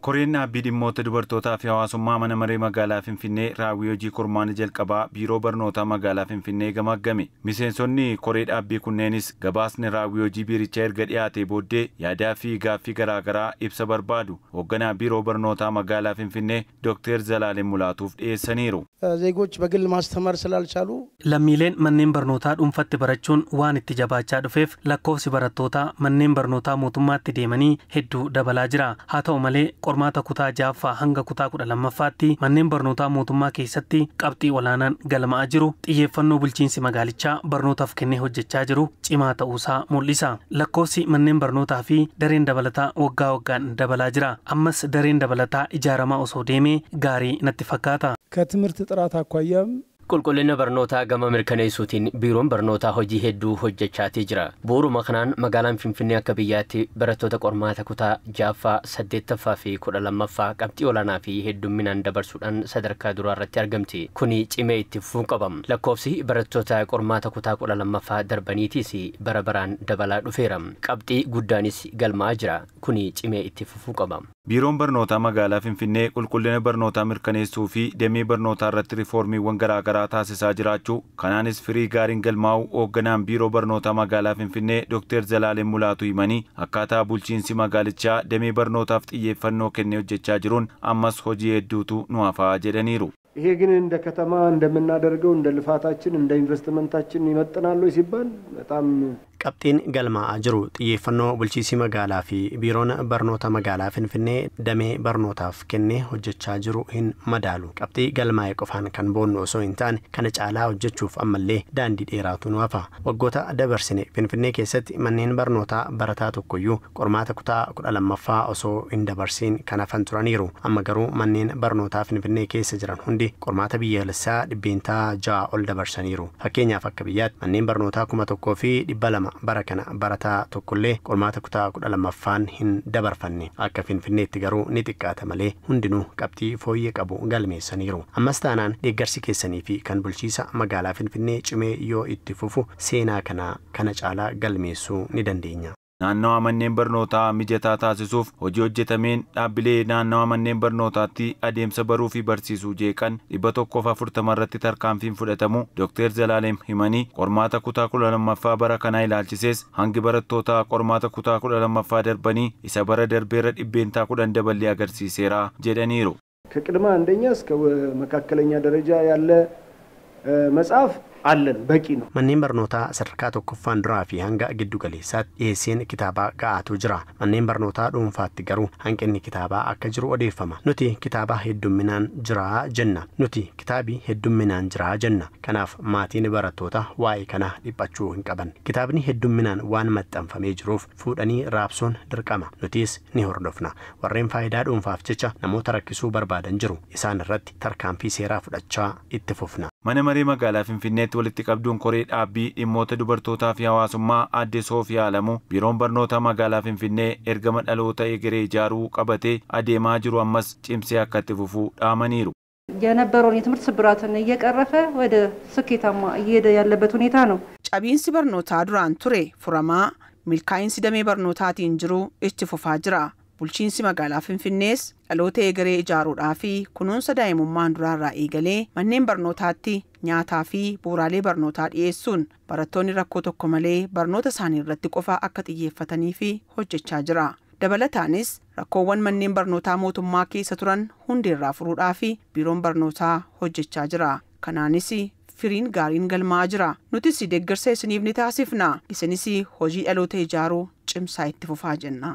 Koreen dhaabbii dhimmoota dubartootaa fi hawaasummaa mana maree magaalaa Finfinnee raawwii hojii kurmaana jalqabaa biiroo barnootaa magaalaa Finfinnee gamaggame. Miseensonni koree dhaabbii kunneenis gabaasni raawwii hojii biirichaa erga dhiyaatee booddee yaadaa fi gaaffii garaagaraa ibsa barbaadu hoogganaa biiroo barnootaa magaalaa Finfinnee Dr. Zalaalem Mulaatuuf dhiyeessaniiru. ዜጎች በግል ማስተማር ስላልቻሉ lammiileen manneen barnootaa dhuunfatti barachuun waan itti jabaachaa dhufeef lakkoofsi barattootaa manneen barnootaa mootummaatti deemanii hedduu dabalaa jira. Haa ta'u malee qormaata kutaa 6ffaa hanga kutaa 12ffaatti manneen barnootaa mootummaa keessatti qabxii olaanaan galma'aa jiru xiyyeeffannoo bulchiinsi magaalichaa barnootaaf kennee hojjechaa jiru cimaa ta'uusaa mul'isa. Lakkoofsi manneen barnootaa fi dareen dabalataa waggaa waggaan dabalaa jira. Ammas dareen dabalataa ijaaramaa osoo deemee gaarii natti fakkaata. ከትምህርት ጥራት አኳያም qulqullina barnootaa gama mirkaneessuutiin biiroon barnootaa hojii hedduu hojjechaatii jira. Bu'uuruma kanaan magaalaan Finfinnee akka biyyaatti barattoota qormaata kutaa 6ffaa, 8ffaa fi 12ffaa qabxii olaanaa fi heddumminaan dabarsuudhaan sadarkaa duraa irratti argamti. Kuni cimee itti fufuu qaba. Lakkoofsi barattoota qormaata kutaa 12ffaa darbaniitiis bara baraan dabalaa dhufeera. Qabxii guddaanis galmaa'aa jira. Kuni cimee itti fufuu qaba. Biiroon barnootaa magaalaa Finfinnee qulqullina barnootaa mirkaneessuu fi damee barnootaa irratti riiformiiwwan garaagaraa taasisaa jiraachuu kanaanis firii gaariin galmaa'u hoogganaan biiroo barnootaa magaalaa Finfinnee Dr. Zalaalem Mulaatu himanii akkaataa bulchiinsi magaalichaa damee barnootaaf xiyyeeffannoo kennee hojjechaa jiruun ammas hojii hedduutu nu hafaa jedhaniiru. ይሄ ግን እንደ ከተማ እንደምናደርገው እንደ ልፋታችን እንደ ኢንቨስትመንታችን ይመጥናል ሲባል በጣም qabxiin galmaa'aa jiru xiyyeeffannoo bulchiinsi magaalaa fi biiroon barnoota magaalaa Finfinnee damee barnootaaf kennee hojjechaa jiru hin madaalu. Qabxii galmaa'ee qofaan kan boonnu osoo hin taane kana caalaa hojjechuuf ammallee daandii dheeraatu nu hafa. Waggoota dabarsine Finfinnee keessatti manneen barnootaa barataa tokkoyyuu qormaata kutaa 12ffaa osoo hin dabarsiin kan hafan turaniiru. Amma garuu manneen barnootaa Finfinnee keessa jiran hundi qormaata biyyaalessaa dhibbeentaa 6 ol dabarsaniiru. Fakkeenyaaf akka biyyaatti manneen barnootaa 1,200 bara kana barataa tokkollee qormaata kutaa 12ffaan hin dabarfanne. Akka Finfinneetti garuu ni xiqqaata malee hundinuu qabxii fooyyee qabu galmeessaniiru. Ammas taanaan deeggarsi keessanii fi kan bulchiinsa magaalaa Finfinnee cimee yoo itti fufu seenaa kana caalaa galmeessuu ni dandeenya. Naannawa manneen barnootaa mijataa taasisuuf hojii hojjetameen dhaabbilee naannawa manneen barnootaatti adeemsa baruu fi barsiisuu jeeqan 140 irratti tarkaanfiin fudhatamu Dr. Zalaalem himanii qormaata kutaa 12ffaa bara kanaa ilaalchisees hangi barattoota qormaata kutaa 12ffaa darbanii isa bara darbeerra dhibbeentaa 10 daballee agarsiiseera jedhaniiru. ከቅድመ አንደኛ እስከ መካከለኛ ደረጃ ያለ መጽሐፍ አለን በቂ ነው። manneen barnootaa sadarkaa tokkoffaan duraa fi hanga giddu galeessaatti dhiyeessiin kitaabaa ga'aatu jira. Manneen barnootaa dhuunfaatti garuu hanqinni kitaabaa akka jiru odeeffama. Nuti kitaabaa heddumminaan jiraa jenna. Kanaaf maatiin barattoota waa'ee kana dhiphachuu hin qaban. Kitaabni heddumminaan waan maxxanfamee jiruuf fuudhanii raabsuun dirqama. Nutis ni hordofna. Warreen faayidaa dhuunfaaf jecha namoota rakkisuu barbaadan jiru. Isaan irratti tarkaanfii seeraa fudhachaa itti fufna. Mana maree magaalaa Finfinneetti walitti qabduun koree dhaabbii dhimmoota dubartootaa fi hawaasummaa aadde Soofiyaa Alamuu biiroon barnoota magaalaa Finfinnee ergama dhaloota egeree ijaaruu qabatee adeemaa jiru ammas cimsee akka itti fufuu dhaamaniiru. የነበረውን የትምህርት ስብራትን እየቀረፈ ወደ ስኬታማ እየሄደ ያለበት ሁኔታ ነው። ጫቢንሲ በርኖታ ዱራን ቱሬ ፉራማ ሚልካይንሲ ደሜ በርኖታቲን ጅሩ እቺ ፉፋ ጅራ bulchiinsi magaalaa Finfinnees dhaloota egeree ijaaruudhaa fi kunuunsa daa'imummaan duraarraa eegalee manneen barnootaatti nyaataa fi bu'uuraalee barnootaa dhiyeessuun barattoonni rakkoo tokko malee barnoota isaanii irratti qofaa akka xiyyeeffatanii fi hojjechaa jira. Dabalataanis rakkoowwan manneen barnootaa mootummaa keessa turan hundeerraa furuudhaa fi biiroon barnootaa hojjechaa jira. Kanaanis firiin gaariin galmaa'aa jira. Nutis deeggarsa isiniif ni taasifna. Isinis hojii dhaloota ijaaruu cimsaa itti fufaa jenna.